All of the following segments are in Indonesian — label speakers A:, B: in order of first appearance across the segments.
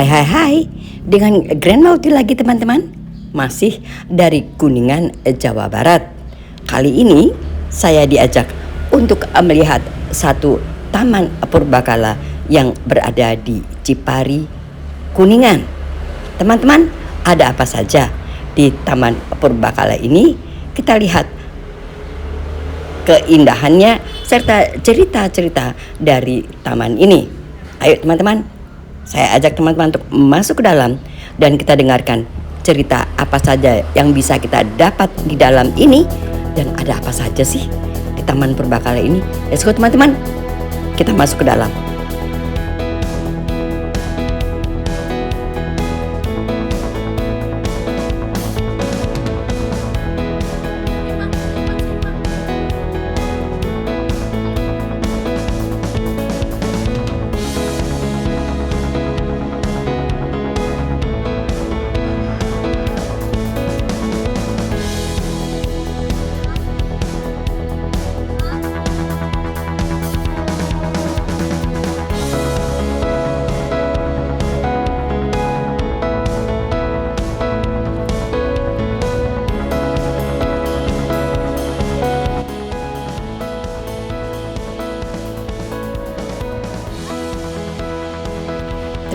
A: Hai, dengan Grand Mauti lagi teman-teman. Masih dari Kuningan, Jawa Barat. Kali ini saya diajak untuk melihat satu taman purbakala yang berada di Cipari, Kuningan. Teman-teman, ada apa saja di taman purbakala ini? Kita lihat keindahannya serta cerita-cerita dari taman ini. Ayo teman-teman, saya ajak teman-teman untuk masuk ke dalam dan kita dengarkan cerita apa saja yang bisa kita dapat di dalam ini dan ada apa saja sih di taman purbakala ini. Let's go teman-teman, kita masuk ke dalam.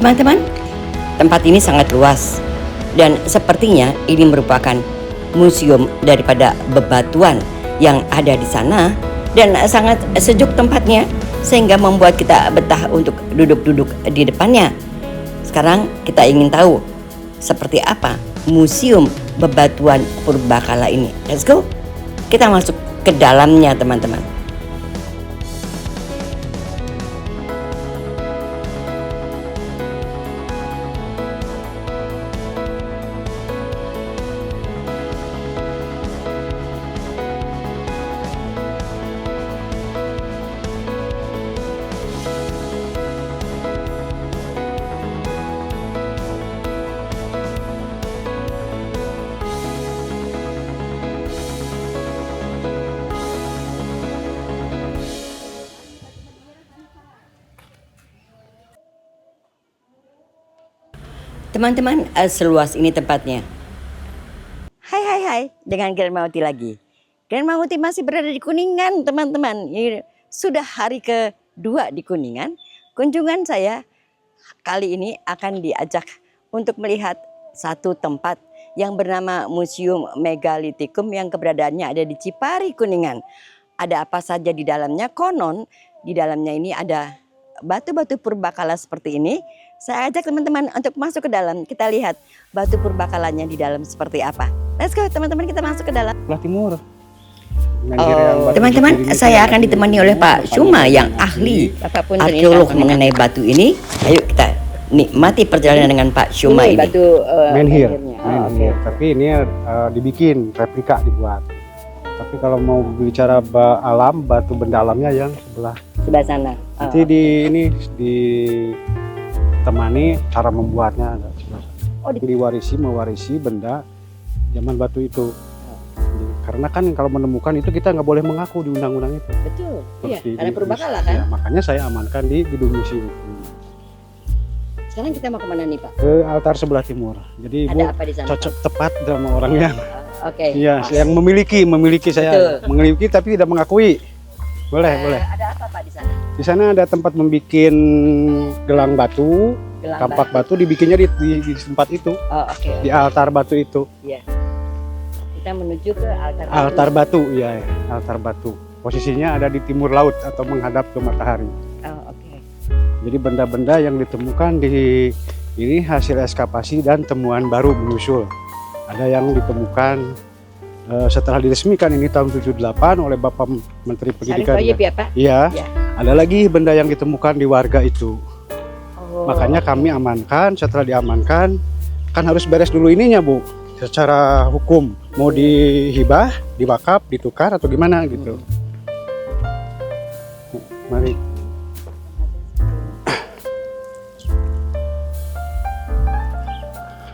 A: Teman-teman, tempat ini sangat luas dan sepertinya ini merupakan museum daripada bebatuan yang ada di sana dan sangat sejuk tempatnya sehingga membuat kita betah untuk duduk-duduk di depannya. Sekarang kita ingin tahu seperti apa museum bebatuan purbakala ini. Let's go. Kita masuk ke dalamnya teman-teman. Teman-teman, seluas ini tempatnya. Hai, dengan Grand Mauti lagi. Grand Mauti masih berada di Kuningan, teman-teman. Ini sudah hari kedua di Kuningan. Kunjungan saya kali ini akan diajak untuk melihat satu tempat yang bernama Museum Megalitikum yang keberadaannya ada di Cipari, Kuningan. Ada apa saja di dalamnya? Konon di dalamnya ini ada batu-batu purbakala seperti ini. Saya ajak teman-teman untuk masuk ke dalam. Kita lihat batu purbakalanya di dalam seperti apa. Let's go teman-teman, kita masuk ke dalam.
B: Sebelah timur.
A: Teman-teman, saya akan ditemani oleh Pak Syuma yang ahli arkeolog mengenai batu ini. Ayo kita nikmati perjalanan dengan Pak Syuma ini.
B: Batu menhir. Tapi ini dibikin replika dibuat. Tapi kalau mau bicara alam, batu benda alamnya yang sebelah
A: sana.
B: Nanti ditemani cara membuatnya. Mewarisi benda zaman batu itu. Karena kan kalau menemukan itu kita nggak boleh mengaku di undang-undang itu.
A: Betul. Iya, karena purbakala kan.
B: Ya, makanya saya amankan di gedung museum.
A: Sekarang kita mau kemana nih Pak?
B: Ke altar sebelah timur. Jadi
A: ada
B: Ibu
A: apa di sana,
B: cocok tepat sama orangnya.
A: Oke.
B: Iya, yang memiliki saya memiliki tapi tidak mengakui. Boleh.
A: Ada apa Pak di sana?
B: Di sana ada tempat membuat gelang batu, kampak batu dibikinnya di tempat itu.
A: Oh, oke.
B: Di altar batu itu.
A: Iya. Kita menuju ke
B: altar batu, ya, altar batu. Posisinya ada di timur laut atau menghadap ke matahari.
A: Oh, oke.
B: Jadi benda-benda yang ditemukan di ini hasil ekskavasi dan temuan baru menyusul. Ada yang ditemukan setelah diresmikan ini tahun 78 oleh Bapak Menteri Pendidikan. Iya. Ada lagi benda yang ditemukan di warga itu. Makanya kami amankan. Setelah diamankan kan harus beres dulu ininya Bu, secara hukum mau dihibah, diwakaf, ditukar atau gimana gitu. Mari.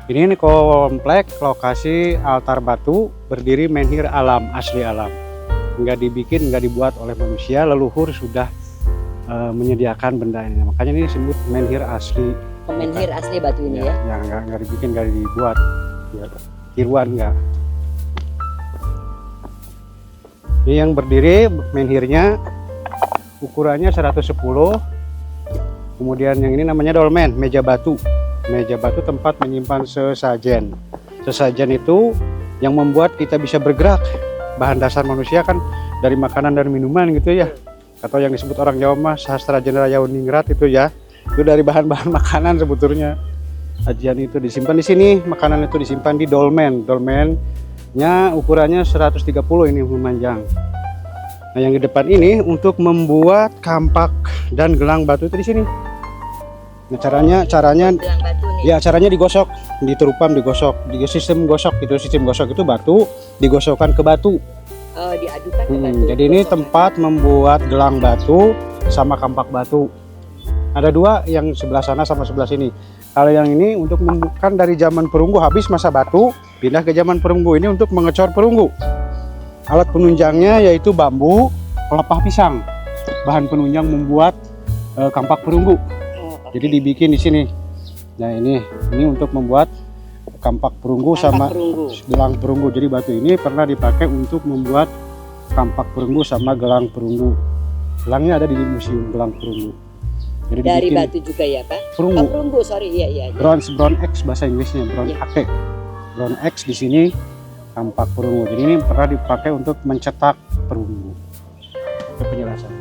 B: Ini komplek lokasi altar batu berdiri menhir alam, asli alam. Nggak dibikin, nggak dibuat oleh manusia, leluhur sudah menyediakan benda ini. Makanya ini disebut menhir asli
A: menhir asli batu ini ya.
B: Ya nggak dibikin, nggak dibuat. Ya, tiruan nggak. Ini yang berdiri menhirnya ukurannya 110. Kemudian yang ini namanya dolmen, meja batu. Meja batu tempat menyimpan sesajen. Sesajen itu yang membuat kita bisa bergerak. Bahan dasar manusia kan dari makanan dan minuman gitu ya. Atau yang disebut orang Jawa mah sastra Jenderal Yauningrat itu ya. Itu dari bahan-bahan makanan sebetulnya. Sajian itu disimpan di sini, makanan itu disimpan di dolmen. Dolmennya ukurannya 130 ini memanjang. Nah, yang di depan ini untuk membuat kampak dan gelang batu itu di sini. Nah, caranya
A: Gelang batu nih.
B: ya caranya digosok, diterupam, digosok. Di sistem gosok itu, sistem gosok itu batu digosokkan ke batu.
A: Oh, diadukan ke batu.
B: Jadi ini tempat membuat gelang batu sama kampak batu. Ada dua, yang sebelah sana sama sebelah sini. Kalau yang ini untuk membukan dari zaman perunggu, habis masa batu, pindah ke zaman perunggu ini untuk mengecor perunggu. Alat penunjangnya yaitu bambu, pelepah pisang. Bahan penunjang membuat kampak perunggu.
A: Oh, oke.
B: Jadi dibikin di sini. Nah ini untuk membuat kampak perunggu sama gelang perunggu. Jadi batu ini pernah dipakai untuk membuat kampak perunggu sama gelang perunggu. Gelangnya ada di museum gelang perunggu. Jadi
A: Dari
B: dibikin
A: batu juga ya Pak?
B: perunggu.
A: Oh, perunggu, sorry, iya.
B: Bronze X bahasa Inggrisnya, bronze
A: Iya.
B: Ake. Bronze X di sini kampak perunggu. Jadi ini pernah dipakai untuk mencetak perunggu. Itu penjelasan.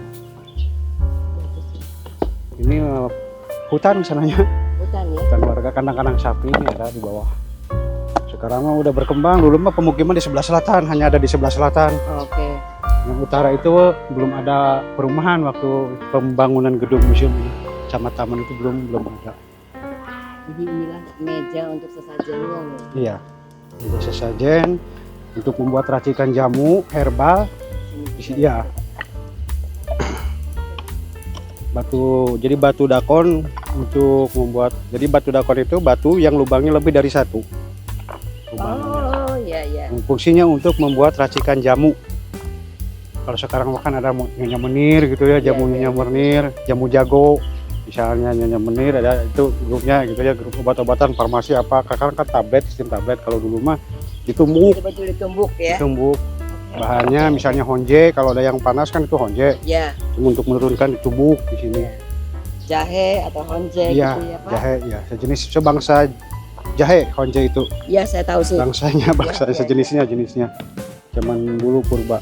B: Ini hutan sananya.
A: Hutan ya.
B: Dan warga kandang-kandang sapi ini ada di bawah. Sekarang mah udah berkembang. Dulu mah pemukiman di sebelah selatan, hanya ada di sebelah selatan.
A: Oke.
B: Yang utara itu belum ada perumahan waktu pembangunan gedung museum ini. Camat Taman itu belum ada.
A: Jadi inilah meja untuk sesajennya nih.
B: Iya. Jadi sesajen untuk membuat racikan jamu herbal. Iya. Jadi batu dakon untuk membuat. Jadi batu dakon itu batu yang lubangnya lebih dari satu.
A: Oh, iya.
B: Fungsinya untuk membuat racikan jamu. Kalau sekarang makan ada nyonya menir gitu ya, jamu nyonya menir, jamu jago. Misalnya nyonya menir ada itu grupnya gitu ya, grup obat-obatan farmasi apa. Sekarang kan tablet, sistem tablet. Kalau dulu mah ditumbuk.
A: Betul ditumbuk ya.
B: Ditumbuk. Bahannya misalnya honje, kalau ada yang panas kan itu honje.
A: Ya.
B: Untuk menurunkan ditumbuk di sini.
A: Jahe atau honje
B: Iya,
A: gitu ya Pak.
B: jahe ya, sejenis sebangsa jahe honje itu.
A: Iya, saya tahu sih.
B: Bangsanya, bangsa
A: Ya.
B: jenisnya. Zaman dulu purba.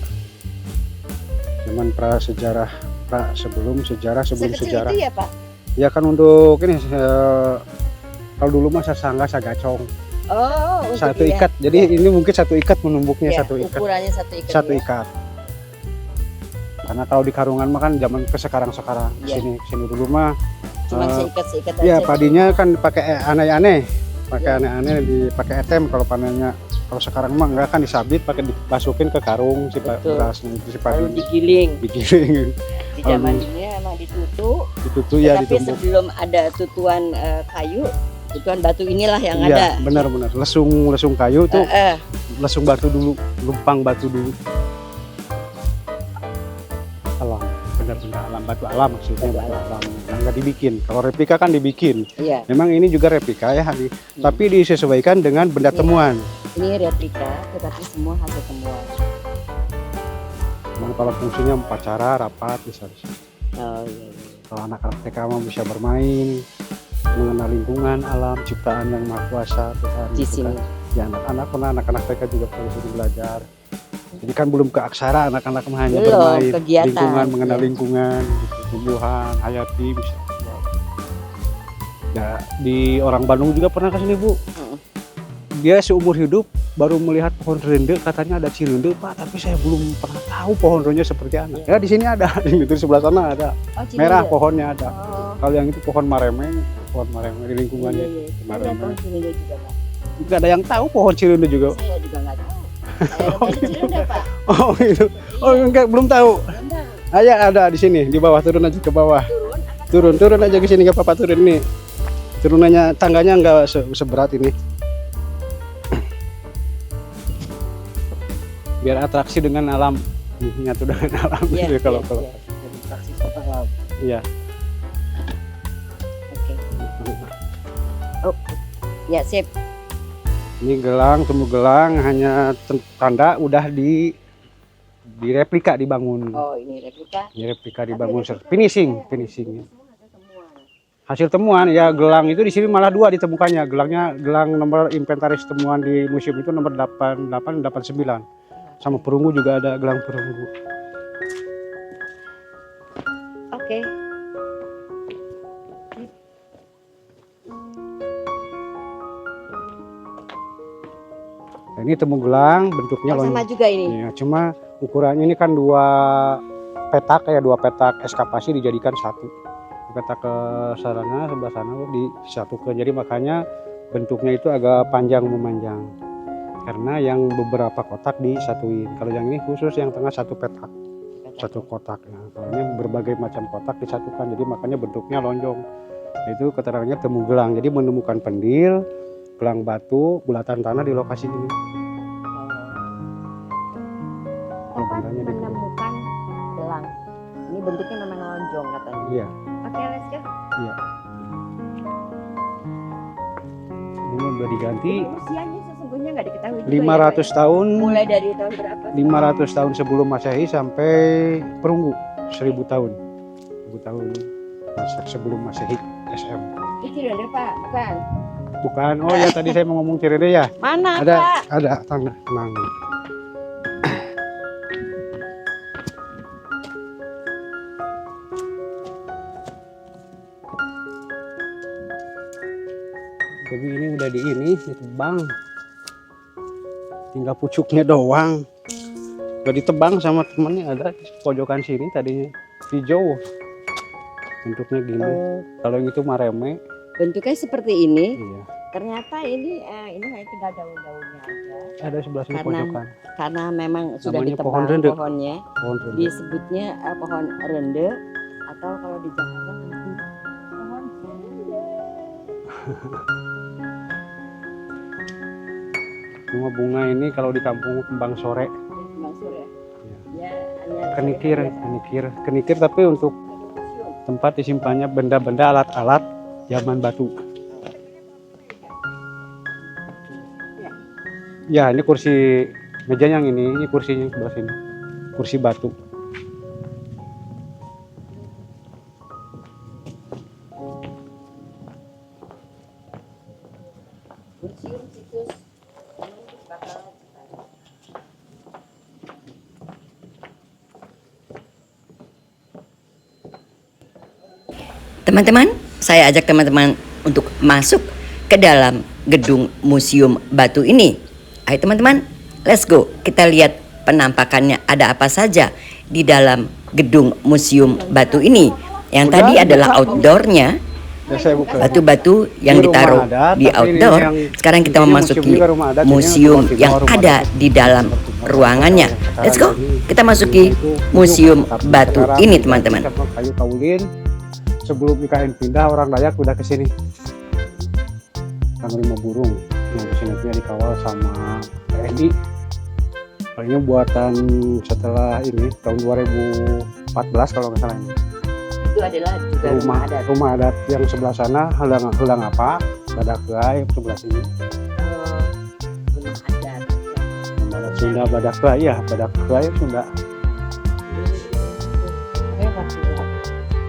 B: Zaman sebelum sejarah.
A: Sekecil itu ya Pak?
B: Ya kan untuk ini kalau dulu mah sasangga sagacong.
A: Oh,
B: Satu ikat. Jadi ini mungkin satu ikat menumbuknya
A: ya,
B: satu ikat.
A: ukurannya satu ikat.
B: Satu
A: ya.
B: ikat. Karena kalau di karungan mah kan zaman ke sekarang
A: Ya.
B: sini dulu mah
A: Cuman seikat
B: ya
A: aja.
B: padinya kan pakai aneh-aneh. Pakai aneh-aneh dipakai etem kalau panennya. Kalau sekarang mah enggak, kan disabit pakai dimasukin ke karung si
A: Betul.
B: berasnya itu si
A: Lalu
B: padi.
A: digiling.
B: Digiling.
A: Di zaman ini memang ditutup.
B: Ditutup ya,
A: Tapi
B: ditumbuk.
A: sebelum ada tutuan kayu, tutuan batu inilah yang
B: Iya,
A: ada.
B: benar-benar. Lesung kayu tuh, lesung batu dulu, lumpang batu dulu. Alam, benar-benar alam, batu alam maksudnya,
A: Batu
B: batu alam. Nah, nggak dibikin. Kalau replika kan dibikin.
A: Iya.
B: Memang ini juga replika ya, tapi disesuaikan dengan benda
A: Iya.
B: temuan.
A: Ini replika, tetapi semua hasil temuan.
B: Nah, kalau fungsinya upacara, rapat, bisa.
A: Oh iya.
B: Kalau anak-anak TK mah bisa bermain, mengenal lingkungan, alam, ciptaan yang maha kuasa Tuhan.
A: Di
B: gitu
A: sini.
B: kan. Ya anak-anak TK juga perlu sini belajar. Jadi kan belum ke aksara, anak-anak mah hanya
A: Belum,
B: bermain,
A: kegiatan,
B: lingkungan, mengenal
A: ya.
B: lingkungan, gitu, tumbuhan, hayati bisa. Ya, di orang Bandung juga pernah ke sini Bu. Dia seumur hidup baru melihat pohon rende, katanya ada cirende Pak, tapi saya belum pernah tahu pohon rende seperti apa. Ya di sini ada, di sebelah sana ada,
A: Oh, Cirende.
B: merah pohonnya ada.
A: Oh.
B: Kalau yang itu pohon mareme di lingkungannya.
A: Iya. Ada
B: Mareme.
A: pohon Cirende juga Pak.
B: Nggak ada yang tahu pohon cirende juga.
A: Saya juga nggak tahu. Ada Cirende Pak.
B: Oh itu, oh enggak, belum tahu.
A: Belum tahu.
B: Ada di sini, di bawah, turun aja ke bawah. Turun aja ke sini, nggak apa-apa, turun ini. Turunannya tangganya nggak seberat ini. Biar atraksi dengan alam, nyatu dengan alam
A: Iya,
B: gitu kalau
A: iya.
B: jadi atraksi sama alam. Iya.
A: Oke. Oh, ya sip.
B: Ini gelang, temu gelang hanya tanda udah direplika dibangun.
A: Oh, ini replika.
B: Ini replika dibangun, finishing. Hasil temuan ya gelang itu di sini malah 2 ditemukannya. Gelang nomor inventaris temuan di museum itu nomor 8889. Sama perunggu juga ada gelang perunggu.
A: Oke.
B: Nah, ini temu gelang bentuknya
A: Sama juga ini.
B: ya, cuma ukurannya ini kan 2 petak ya, 2 petak eskavasi dijadikan 1. Petak ke sana, sebelah sana disatukan. Jadi makanya bentuknya itu agak panjang memanjang. Karena yang beberapa kotak disatuin. Kalau yang ini khusus yang tengah 1 petak. 1 kotak. Nah, kalau ini berbagai macam kotak disatukan. Jadi makanya bentuknya lonjong. Itu keterangannya temu gelang. Jadi menemukan pendil, gelang batu, bulatan tanah di lokasi ini.
A: Menemukan gelang. Ini bentuknya memang lonjong katanya.
B: Iya.
A: Oke, let's go.
B: Iya. Ini udah diganti.
A: Usianya sesungguhnya nggak diketahui.
B: 500 tahun.
A: Mulai dari tahun berapa?
B: 500 tahun sebelum Masehi sampai perunggu 1000 tahun. 1000 tahun sebelum Masehi SM.
A: Ini Cirende, Pak, bukan?
B: Bukan. Oh ya, tadi saya mau ngomong Cirende ya.
A: Mana,
B: Ada,
A: Pak?
B: ada tangga. Tenang. Jadi ini udah ditebang. Tinggal pucuknya doang. Udah ditebang sama temennya, ada di pojokan sini tadinya hijau. Bentuknya gini. Kalau yang itu mareme.
A: Bentuknya seperti ini.
B: Iya.
A: Ternyata ini hanya tinggal daun-daunnya aja.
B: Ada sebelah sini pojokan.
A: Karena memang sudah
B: Namanya
A: ditebang
B: pohon rende.
A: pohonnya.
B: Pohon rende.
A: Disebutnya pohon rende, atau kalau di Jakarta nanti pohon rende.
B: Cuma bunga ini kalau di kampung kembang sore.
A: Kembang sore.
B: Ya.
A: Ya,
B: Kenikir tapi untuk tempat disimpannya benda-benda alat-alat zaman batu. Ya, ini kursi meja yang ini kursinya sebelah sini. Kursi batu.
A: Teman-teman, saya ajak teman-teman untuk masuk ke dalam gedung museum batu ini. Ayo teman-teman, let's go. Kita lihat penampakannya ada apa saja di dalam gedung museum batu ini. Yang tadi adalah outdoornya, batu-batu yang ditaruh di outdoor. Sekarang kita memasuki museum yang ada di dalam ruangannya. Let's go, kita masuki museum batu ini teman-teman.
B: Kayu kaulin. Sebelum IKN pindah, orang Dayak udah ke sini. Panglima burung yang kesini dikawal sama TNI. Ini buatan setelah ini tahun 2014 kalau nggak salah ini.
A: Itu adalah juga
B: rumah adat yang sebelah sana, helang apa, Badak Gai sebelah sini.
A: Rumah adat.
B: Rumah adat Sunda Badak Gai, ya Badak Gai Sunda.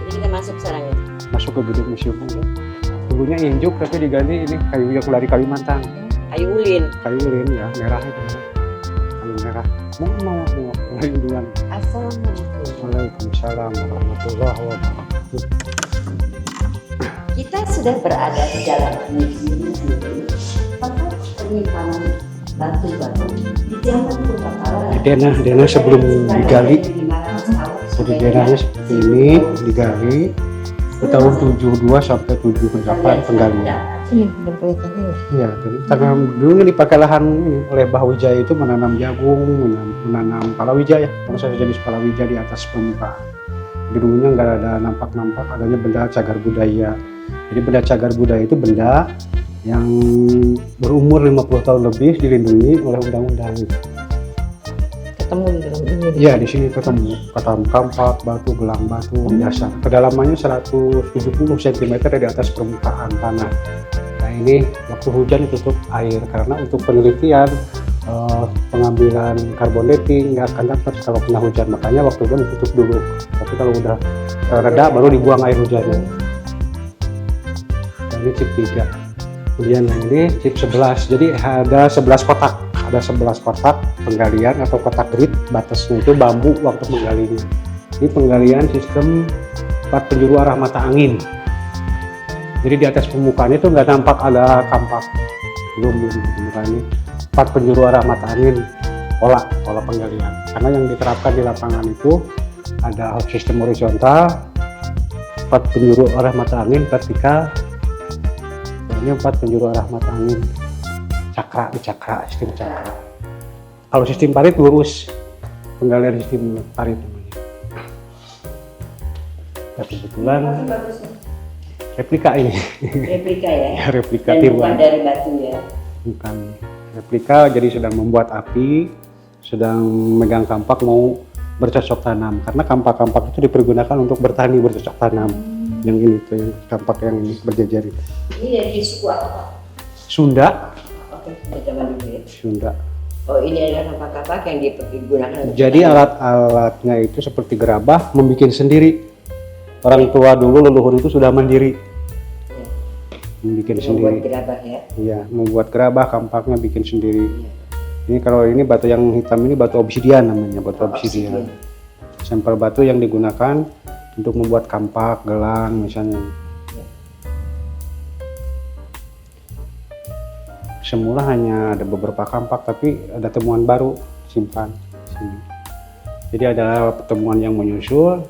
A: Jadi kita masuk sekarang ya.
B: Masuk ke gedung museum aja. Dulunya injuk tapi diganti ini kayu yang dari Kalimantan.
A: Kayu ulin.
B: Kayu ulin ya, merah itu. Kayu merah. Mau duluan.
A: Assalamualaikum.
B: Waalaikumsalam warahmatullahi wabarakatuh.
A: Kita sudah berada di dalam museum tempat penyimpanan batu-batu di zaman purba.
B: Denah sebelum digali. Jadi denahnya seperti ini digali. Di tahun 72 sampai 78 penggalian. Iya, karena dulunya dipakai lahan ini oleh Bahawijaya itu menanam jagung, menanam palawija ya, proses jenis palawija di atas permukaan. Dulunya nggak ada nampak-nampak adanya benda cagar budaya. Jadi benda cagar budaya itu benda yang berumur 50 tahun lebih dilindungi oleh undang-undang.
A: Ketemu di dalam ini.
B: Iya, di sini ketemu kampak, batu, gelang batu biasa. Kedalamannya 170 cm dari atas permukaan tanah. Nah, ini waktu hujan ditutup air karena untuk penelitian pengambilan karbon dating nggak akan dapat kalau kena hujan, makanya waktu hujan ditutup dulu. Tapi kalau udah reda baru dibuang air hujannya. Nah, ini chip 3. Kemudian yang ini chip 11. Jadi ada 11 kotak. Ada 11 kotak penggalian atau kotak grid, batasnya itu bambu waktu menggalinya. Ini penggalian sistem 4 penjuru arah mata angin. Jadi di atas permukaan itu nggak nampak ada kampak. Belum permukaannya. 4 penjuru arah mata angin pola penggalian. Karena yang diterapkan di lapangan itu ada sistem horizontal, 4 penjuru arah mata angin vertikal. Ini 4 penjuru arah mata angin cakra, sistem cakra. Kalau sistem parit lurus, penggalian sistem parit namanya. Nah, kebetulan replika ini.
A: Replika ya.
B: Replika
A: Dan
B: tiruan.
A: bukan dari batu ya.
B: Bukan replika, jadi sedang membuat api, sedang megang kampak mau bercocok tanam. Karena kampak-kampak itu dipergunakan untuk bertani bercocok tanam. Yang ini tuh yang kampak yang berjejer itu.
A: Ini dari suku apa?
B: Sunda.
A: Oke, zaman dulu ya.
B: Sunda.
A: Oh, ini adalah kampak-kampak yang digunakan untuk
B: Jadi
A: bertani.
B: alat-alatnya itu seperti gerabah, membuat sendiri. Orang tua dulu leluhur itu sudah mandiri.
A: Ya.
B: Membuat
A: Membuat
B: sendiri.
A: gerabah ya.
B: Iya, membuat gerabah, kampaknya bikin sendiri.
A: Iya.
B: Ini kalau ini batu yang hitam ini batu obsidian namanya, batu obsidian. Sampel batu yang digunakan untuk membuat kampak, gelang misalnya. Semula hanya ada beberapa kampak, tapi ada temuan baru simpan di sini. Jadi ada pertemuan yang menyusul,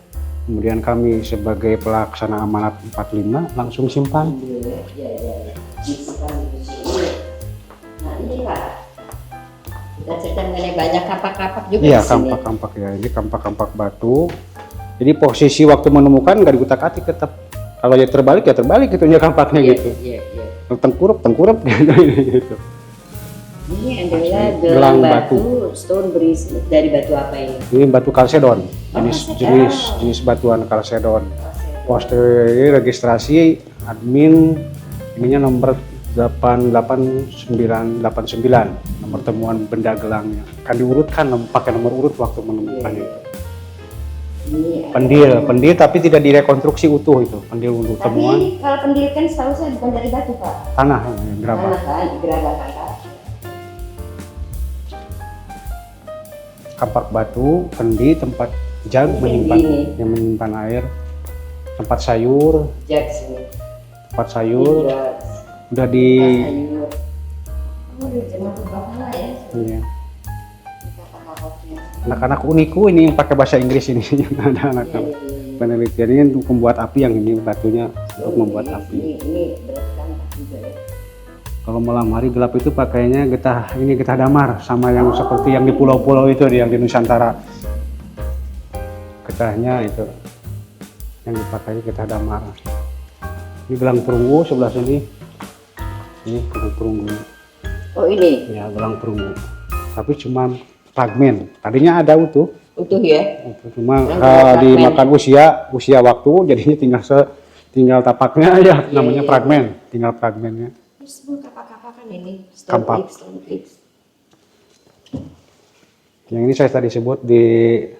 B: kemudian kami sebagai pelaksana amanat 45 langsung simpan.
A: Ya. Disimpan di sini. Nah, ini Pak. Kita cerita mengenai banyak kampak-kampak juga
B: Iya,
A: di sini.
B: kampak-kampak ya. Ini kampak-kampak batu. Jadi posisi waktu menemukan nggak dikutak-atik tetap. Kalau ya terbalik itunya kampaknya
A: Iya,
B: gitu.
A: iya.
B: Tengkurup gitu.
A: Ini adalah
B: Gelang
A: gelang
B: batu.
A: batu stone berisi dari batu apa ini?
B: Ini batu kalsedon,
A: kalsedon.
B: jenis batuan kalsedon. Posisi registrasi admin ininya nomor 88989, nomor temuan benda gelangnya. Kan diurutkan pakai nomor urut waktu menemukannya itu.
A: Ini
B: Pendil tapi tidak direkonstruksi utuh itu, pendil untuk temuan
A: tapi kalau pendil kan setahu saya bukan dari batu Pak.
B: tanah gerabah.
A: Tanah kan, gerabah kan.
B: Kampak batu, pendi, tempat jug yang menyimpan air, tempat sayur,
A: Jak sini.
B: tempat sayur udah di
A: Sayur. Oh, udah zaman purba ya.
B: iya.
A: Kampak-kampaknya.
B: Anak-anak uniku ini yang pakai bahasa Inggris ini ada anak
A: Iya.
B: penelitian ini untuk membuat api, yang ini batunya untuk membuat api.
A: Ini berat kan juga ya.
B: Kalau malam hari gelap itu pakainya getah damar, sama yang seperti yang di pulau-pulau itu yang di Nusantara. Getahnya itu yang dipakai getah damar. Ini gelang perunggu sebelah sini. Ini gelang perunggu.
A: Oh, ini
B: Ya, gelang perunggu. Tapi cuma fragmen. Tadinya ada utuh.
A: utuh ya.
B: Cuma
A: Yang
B: dimakan usia waktu, jadinya tinggal tapaknya ya, namanya fragmen. Tinggal fragmennya.
A: Ini semua kampak-kampak kan ini.
B: Kampak.
A: Stone X.
B: Yang ini saya tadi sebut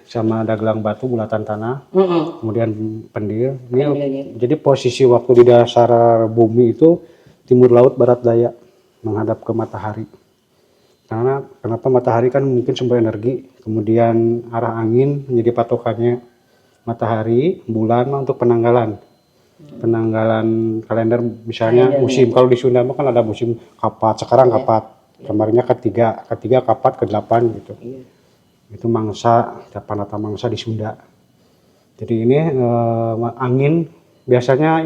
B: sama ada gelang batu bulatan tanah, kemudian pendil. Ini jadi posisi waktu di dasar bumi itu timur laut barat daya menghadap ke matahari. Karena kenapa matahari kan mungkin sumber energi, kemudian arah angin menjadi patokannya matahari, bulan untuk penanggalan kalender misalnya musim. Kalau di Sunda kan ada musim kapat, sekarang kapat, kemarinnya ketiga kapat, ke-8 gitu. Itu mangsa, panata mangsa di Sunda. Jadi ini angin biasanya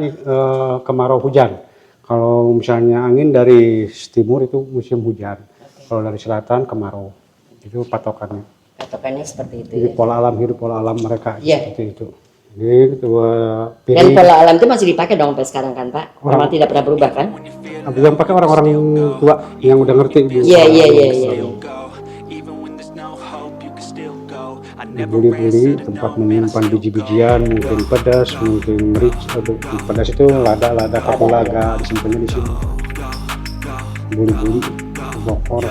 B: kemarau hujan. Kalau misalnya angin dari timur itu musim hujan. Kalau dari selatan kemarau. Itu patokannya.
A: Patokannya seperti itu.
B: Jadi
A: Ya.
B: pola alam mereka seperti itu. Jadi
A: Dan pola alam itu masih dipakai dong sampai sekarang kan Pak? Memang tidak pernah berubah kan?
B: yang pakai orang-orang tua yang udah ngerti.
A: Iya.
B: Buli-buli tempat menyimpan biji-bijian, mungkin pedas, mungkin merica. Pedas itu lada kapulaga, disimpannya di sini. buli-buli, bokor,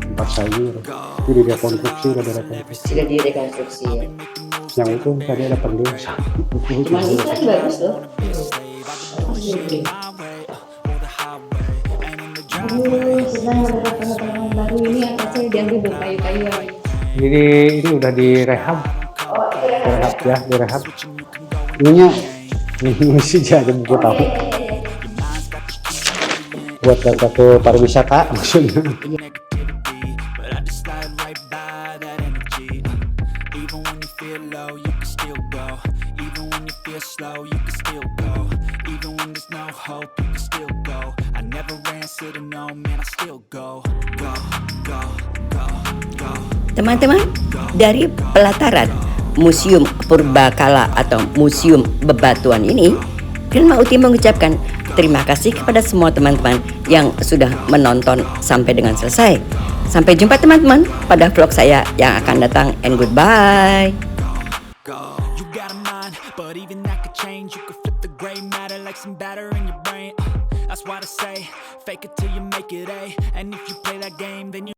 B: tempat sayur. Itu direkonstruksi, udah direkonstruksi.
A: Sudah direkonstruksi ya.
B: Yang itu tadi ada pendul.
A: Cuman itu kan bagus loh. Sedang beberapa pengembangan baru ini atasnya diambil berkayu-kayuan.
B: Ini udah direhab. Direhab ya, direhab. Ininya misi aja buku tahu. Buat data ke pariwisata maksudnya.
A: Teman-teman, dari pelataran Museum Purbakala atau Museum Bebatuan ini, Granma Uti mengucapkan terima kasih kepada semua teman-teman yang sudah menonton sampai dengan selesai. Sampai jumpa teman-teman pada vlog saya yang akan datang, and goodbye.
C: You got a mind, but even that could change. You could flip the gray matter like some batter in your brain. That's why I say, fake it till you make it A. And if you play that game, then you